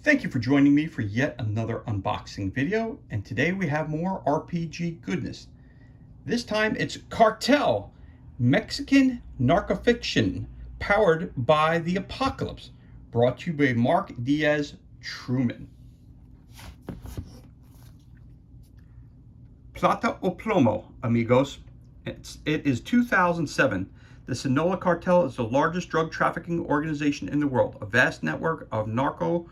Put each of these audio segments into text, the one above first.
Thank you for joining me for yet another unboxing video, and today we have more RPG goodness. This time it's Cartel, Mexican narcofiction powered by the apocalypse, brought to you by Mark Diaz Truman. Plata o Plomo, amigos. It is 2007. The Sinaloa Cartel is the largest drug trafficking organization in the world, a vast network of narco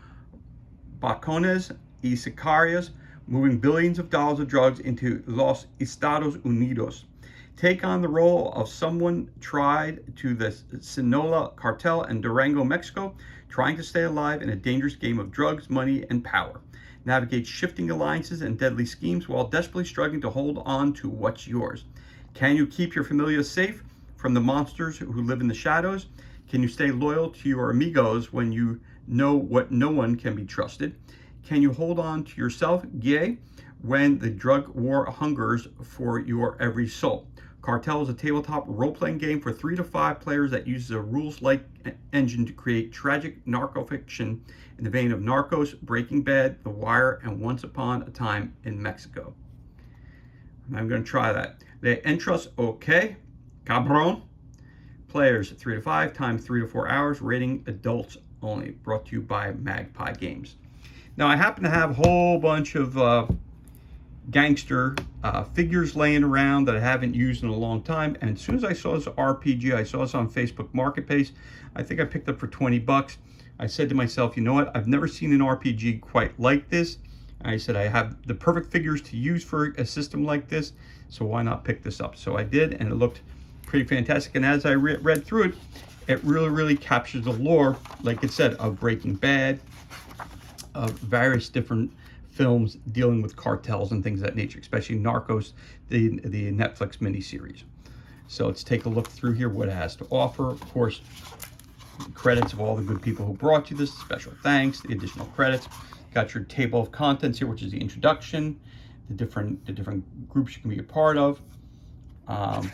bacones y sicarios moving billions of dollars of drugs into Los Estados Unidos. Take on the role of someone tried to the Sinaloa Cartel in Durango, Mexico, trying to stay alive in a dangerous game of drugs, money, and power. Navigate shifting alliances and deadly schemes while desperately struggling to hold on to what's yours. Can you keep your familia safe from the monsters who live in the shadows? Can you stay loyal to your amigos when you know what no one can be trusted? Can you hold on to yourself, yea, when the drug war hungers for your every soul? Cartel is a tabletop role-playing game for 3 to 5 players that uses a rules-like engine to create tragic narco fiction in the vein of Narcos, Breaking Bad, The Wire, and Once Upon a Time in Mexico. I'm going to try that. De entras okay, cabron. Players 3 to 5, time 3 to 4 hours, rating adults only, brought to you by Magpie Games. Now I happen to have a whole bunch of gangster figures laying around that I haven't used in a long time, and as soon as I saw this RPG, I saw this on Facebook Marketplace. I think I picked up for 20 bucks. I said to myself, you know what, I've never seen an RPG quite like this. I said I have the perfect figures to use for a system like this, so why not pick this up? So I did, and it looked pretty fantastic. And as I read through it, it really captures the lore, like it said, of Breaking Bad, of various different films dealing with cartels and things of that nature, especially Narcos, the Netflix miniseries. So let's take a look through here, what it has to offer. Of course, credits of all the good people who brought you this, special thanks, the additional credits. Got your table of contents here, which is the introduction, the different groups you can be a part of. And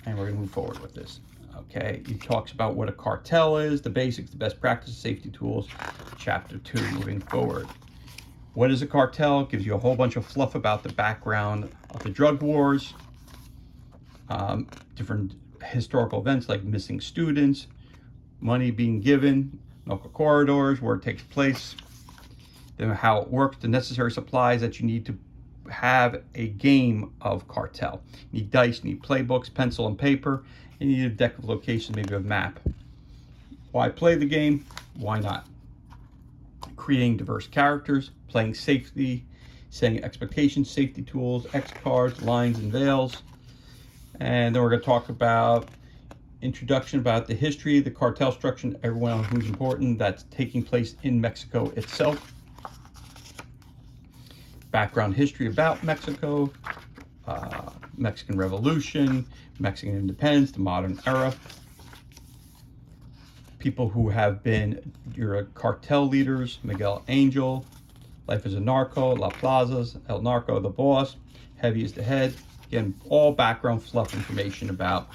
we're gonna move forward with this. Okay, he talks about what a cartel is, the basics, the best practices, safety tools. Chapter 2, moving forward. What is a cartel? It gives you a whole bunch of fluff about the background of the drug wars, different historical events like missing students, money being given, local corridors, where it takes place, then how it works, the necessary supplies that you need to have a game of Cartel. You need dice, you need playbooks, pencil and paper, and you need a deck of locations, maybe a map. Why play the game? Why not? Creating diverse characters, playing safety, setting expectations, safety tools, X cards, lines and veils. And then we're going to talk about introduction about the history, the cartel structure, and everyone who's important that's taking place in Mexico itself. Background history about Mexico, Mexican Revolution, Mexican independence, the modern era. People who have been your cartel leaders, Miguel Angel, Life as a Narco, La Plazas, El Narco, the boss, Heavy is the head. Again, all background fluff information about,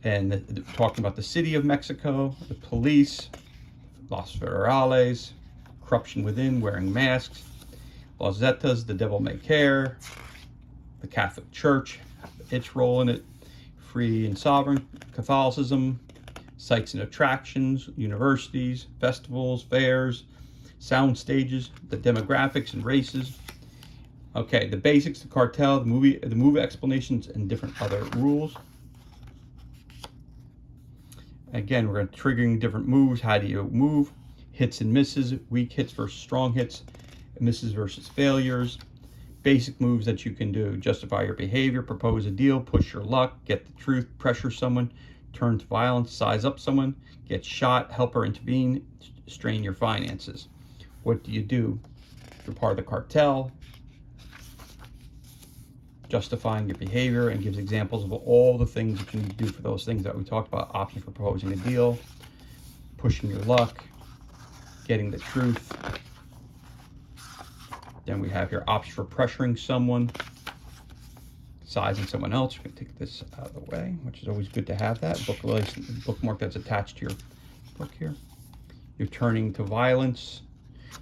and talking about the city of Mexico, the police, Los Federales, corruption within, wearing masks, Los Zetas, the devil may care, the Catholic Church, its role in it, free and sovereign, Catholicism, sites and attractions, universities, festivals, fairs, sound stages, the demographics and races. Okay, the basics, the cartel, the movie explanations, and different other rules. Again, we're going to triggering different moves. How do you move? Hits and misses, weak hits versus strong hits, misses versus failures, basic moves that you can do: justify your behavior, propose a deal, push your luck, get the truth, pressure someone, turn to violence, size up someone, get shot, help or intervene, strain your finances. What do you do? You're part of the cartel. Justifying your behavior, and gives examples of all the things that you need to do for those things that we talked about: options for proposing a deal, pushing your luck, getting the truth. Then we have here options for pressuring someone, sizing someone else. We're going to take this out of the way, which is always good to have that bookmark that's attached to your book here. You're turning to violence.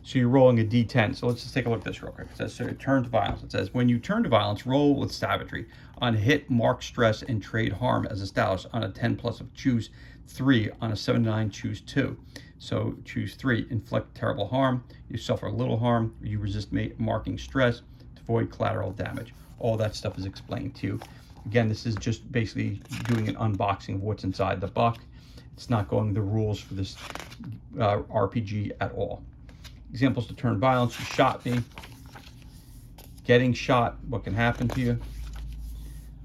So you're rolling a d10. So let's just take a look at this real quick. It says, so turn to violence. It says, when you turn to violence, roll with savagery. On a hit, mark stress and trade harm as established. On a 10 plus of choose 3. On a 7-9, choose 2. So choose 3. Inflict terrible harm. You suffer little harm. You resist marking stress to avoid collateral damage. All that stuff is explained to you. Again, this is just basically doing an unboxing of what's inside the buck. It's not going the rules for this RPG at all. Examples to turn violence: you shot me. Getting shot, what can happen to you?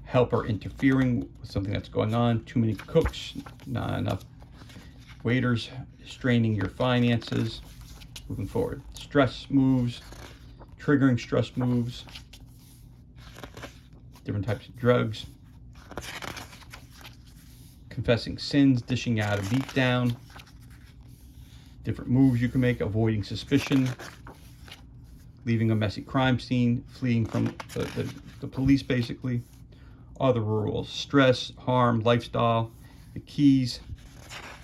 Helper interfering with something that's going on. Too many cooks, not enough waiters. Straining your finances. Moving forward. Stress moves. Triggering stress moves. Different types of drugs. Confessing sins. Dishing out a beatdown. Different moves you can make: avoiding suspicion, leaving a messy crime scene, fleeing from the police, basically. Other rules: stress, harm, lifestyle, the keys.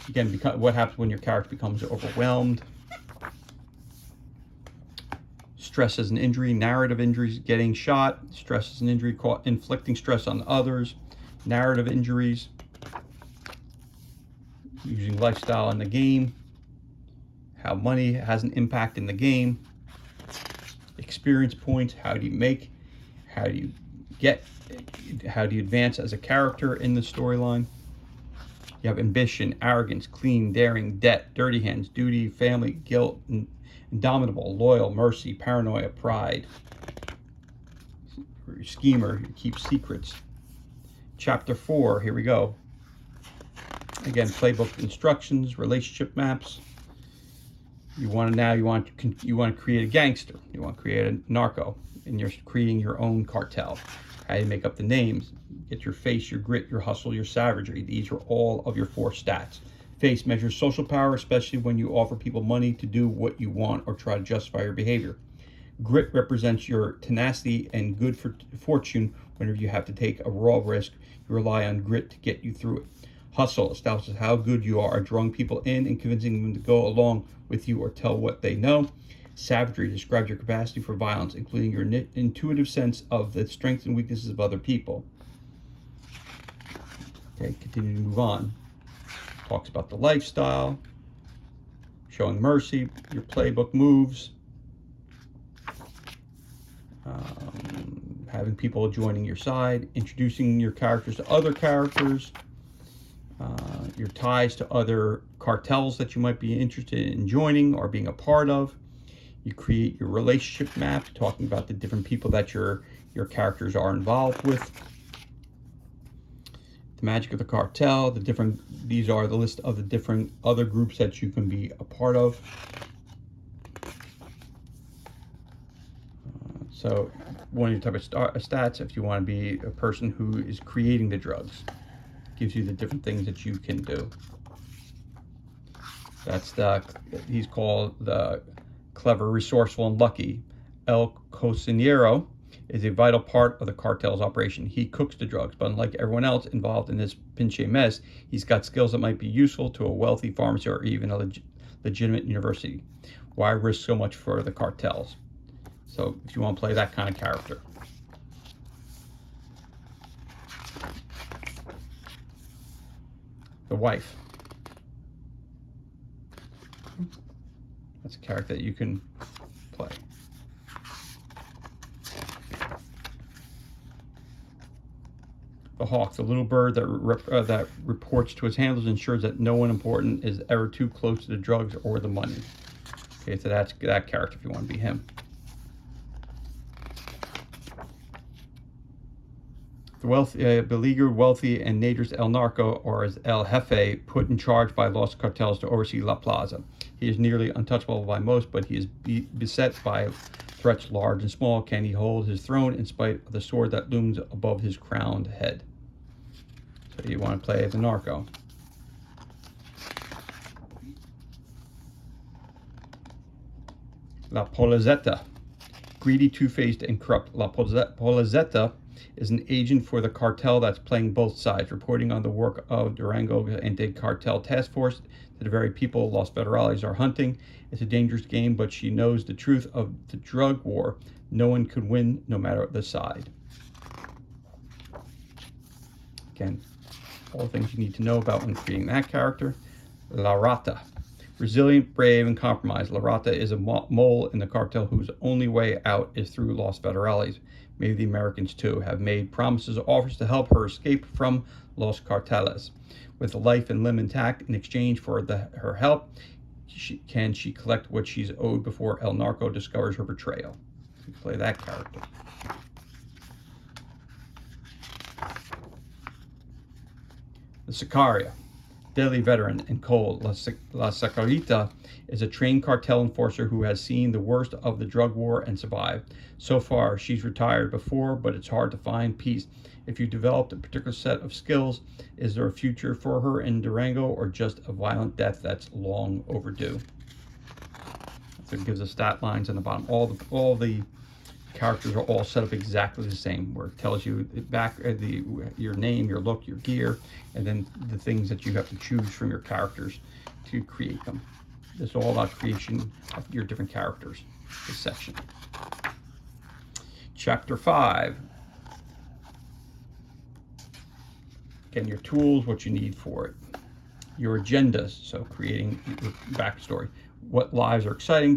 Again, what happens when your character becomes overwhelmed. Stress as an injury, narrative injuries, getting shot, stress as an injury, inflicting stress on others, narrative injuries, using lifestyle in the game. How money has an impact in the game. Experience points. How do you make? How do you get? How do you advance as a character in the storyline? You have ambition, arrogance, clean, daring, debt, dirty hands, duty, family, guilt, indomitable, loyal, mercy, paranoia, pride. You're a schemer. You keep secrets. Chapter 4. Here we go. Again, playbook instructions, relationship maps. You want to create a gangster. You want to create a narco, and you're creating your own cartel. How you make up the names, get your face, your grit, your hustle, your savagery. These are all of your 4 stats. Face measures social power, especially when you offer people money to do what you want or try to justify your behavior. Grit represents your tenacity and good fortune. Whenever you have to take a raw risk, you rely on grit to get you through it. Hustle establishes how good you are at drawing people in and convincing them to go along with you or tell what they know. Savagery describes your capacity for violence, including your intuitive sense of the strengths and weaknesses of other people. Okay, continue to move on. Talks about the lifestyle, showing mercy, your playbook moves, having people joining your side, introducing your characters to other characters, your ties to other cartels that you might be interested in joining or being a part of. You create your relationship map, talking about the different people that your characters are involved with. The magic of the cartel, these are the list of the different other groups that you can be a part of. So one of your type of stats, if you want to be a person who is creating the drugs, gives you the different things that you can do. He's called the clever, resourceful, and lucky. El Cocinero is a vital part of the cartel's operation. He cooks the drugs, but unlike everyone else involved in this pinche mess, he's got skills that might be useful to a wealthy pharmacy or even a legitimate university. Why risk so much for the cartels? So if you want to play that kind of character. The wife. That's a character that you can play. The hawk, the little bird that reports to his handlers, ensures that no one important is ever too close to the drugs or the money. Okay, so that's that character if you want to be him. The beleaguered, wealthy, and Naders El Narco, or as El Jefe, put in charge by Los Cartels to oversee La Plaza. He is nearly untouchable by most, but he is beset by threats large and small. Can he hold his throne in spite of the sword that looms above his crowned head? So you want to play the narco. La Polizetta. Greedy, two-faced, and corrupt. La Polizetta is an agent for the cartel that's playing both sides, reporting on the work of Durango anti-cartel task force to the very people Los Federales are hunting. It's a dangerous game, but she knows the truth of the drug war. No one could win, no matter the side. Again, all the things you need to know about when creating that character. La Rata. Resilient, brave, and compromised, La Rata is a mole in the cartel whose only way out is through Los Federales. Maybe the Americans, too, have made promises, offers to help her escape from Los Carteles. With life and limb intact in exchange for her help, can she collect what she's owed before El Narco discovers her betrayal? You play that character. The Sicaria. Deadly veteran and cold, La Sicarita is a trained cartel enforcer who has seen the worst of the drug war and survived. So far, she's retired before, but it's hard to find peace. If you developed a particular set of skills, is there a future for her in Durango, or just a violent death that's long overdue? So it gives us stat lines on the bottom. All the characters are all set up exactly the same, where it tells you your name, your look, your gear, and then the things that you have to choose from your characters to create them. It's all about creation of your different characters, this section. Chapter 5. Again, your tools, what you need for it. Your agendas, so creating your backstory. What lives are exciting?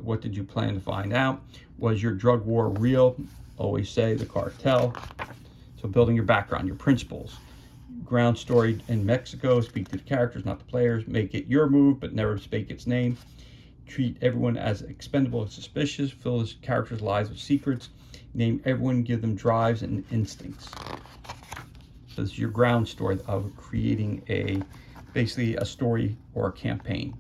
What did you plan to find out? Was your drug war real? Always say the cartel. So building your background, your principles. Ground story in Mexico. Speak to the characters, not the players. Make it your move, but never speak its name. Treat everyone as expendable and suspicious. Fill the characters' lives with secrets. Name everyone, give them drives and instincts. So this is your ground story of creating basically a story or a campaign.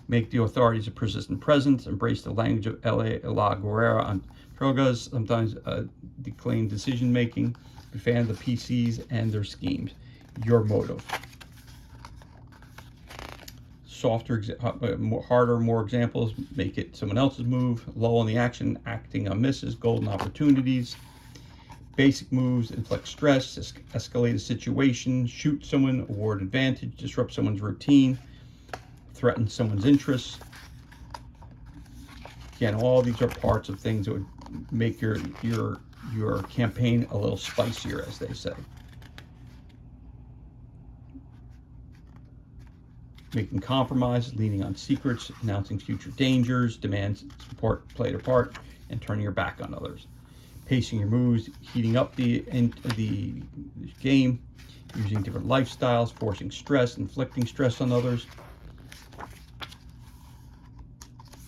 Make the authorities a persistent presence. Embrace the language of La Guerra on drogas. Sometimes declaim decision-making. Defend the PCs and their schemes. Your motive. Softer, harder, more examples. Make it someone else's move. Lull in the action. Acting on misses. Golden opportunities. Basic moves. Inflict stress. Escalate a situation. Shoot someone. Award advantage. Disrupt someone's routine. Threaten someone's interests. Again, all these are parts of things that would make your campaign a little spicier, as they say. Making compromises, leaning on secrets, announcing future dangers, demands support, play their part, and turning your back on others. Pacing your moves, heating up the game, using different lifestyles, forcing stress, inflicting stress on others.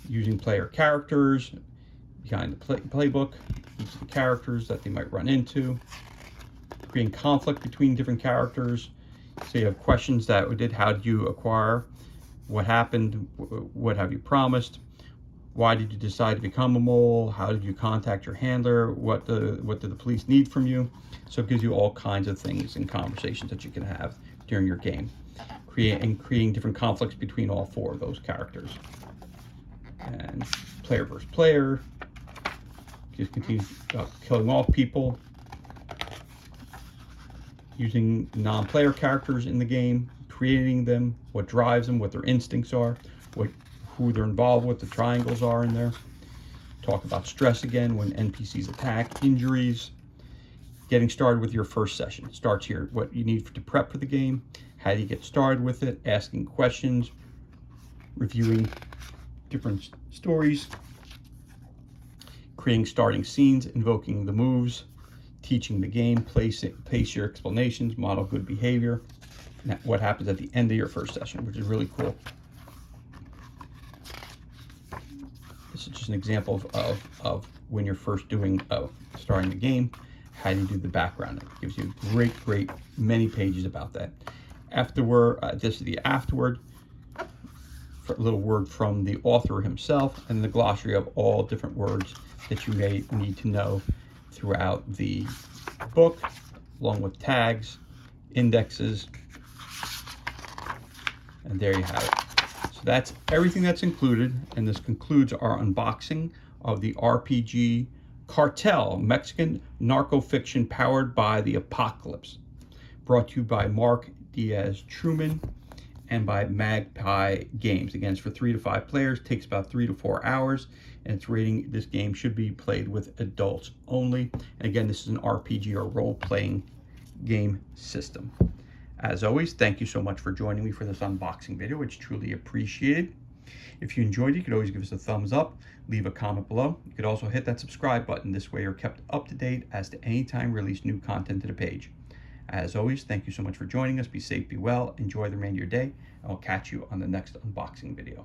Using player characters behind the playbook, each of the characters that they might run into, creating conflict between different characters. So you have questions that how did you acquire, what happened, what have you promised, why did you decide to become a mole, how did you contact your handler, what do the police need from you. So it gives you all kinds of things and conversations that you can have during your game, creating different conflicts between all four of those characters. And player versus player, just continue killing off people, using non-player characters in the game, creating them, what drives them, what their instincts are, who they're involved with, the triangles are in there. Talk about stress again when NPCs attack, injuries. Getting started with your first session. It starts here, what you need to prep for the game, how do you get started with it, asking questions, reviewing different stories, creating starting scenes, invoking the moves, teaching the game, place your explanations, model good behavior, and what happens at the end of your first session, which is really cool. This is just an example of when you're first starting the game, how do you do the background. It gives you great many pages about that. Afterward, this is the afterward. A little word from the author himself, and the glossary of all different words that you may need to know throughout the book, along with tags, indexes, and there you have it. So that's everything that's included, and this concludes our unboxing of the RPG Cartel, Mexican narco fiction powered by the apocalypse. Brought to you by Mark Diaz Truman and by Magpie Games. Again, it's for 3 to 5 players, takes about 3 to 4 hours, and its rating, this game should be played with adults only. And again, this is an RPG or role-playing game system. As always, thank you so much for joining me for this unboxing video. It's truly appreciated. If you enjoyed it, you could always give us a thumbs up, leave a comment below. You could also hit that subscribe button. This way you're kept up to date as to any time we release new content to the page. As always, thank you so much for joining us. Be safe, be well, enjoy the remainder of your day, and I'll catch you on the next unboxing video.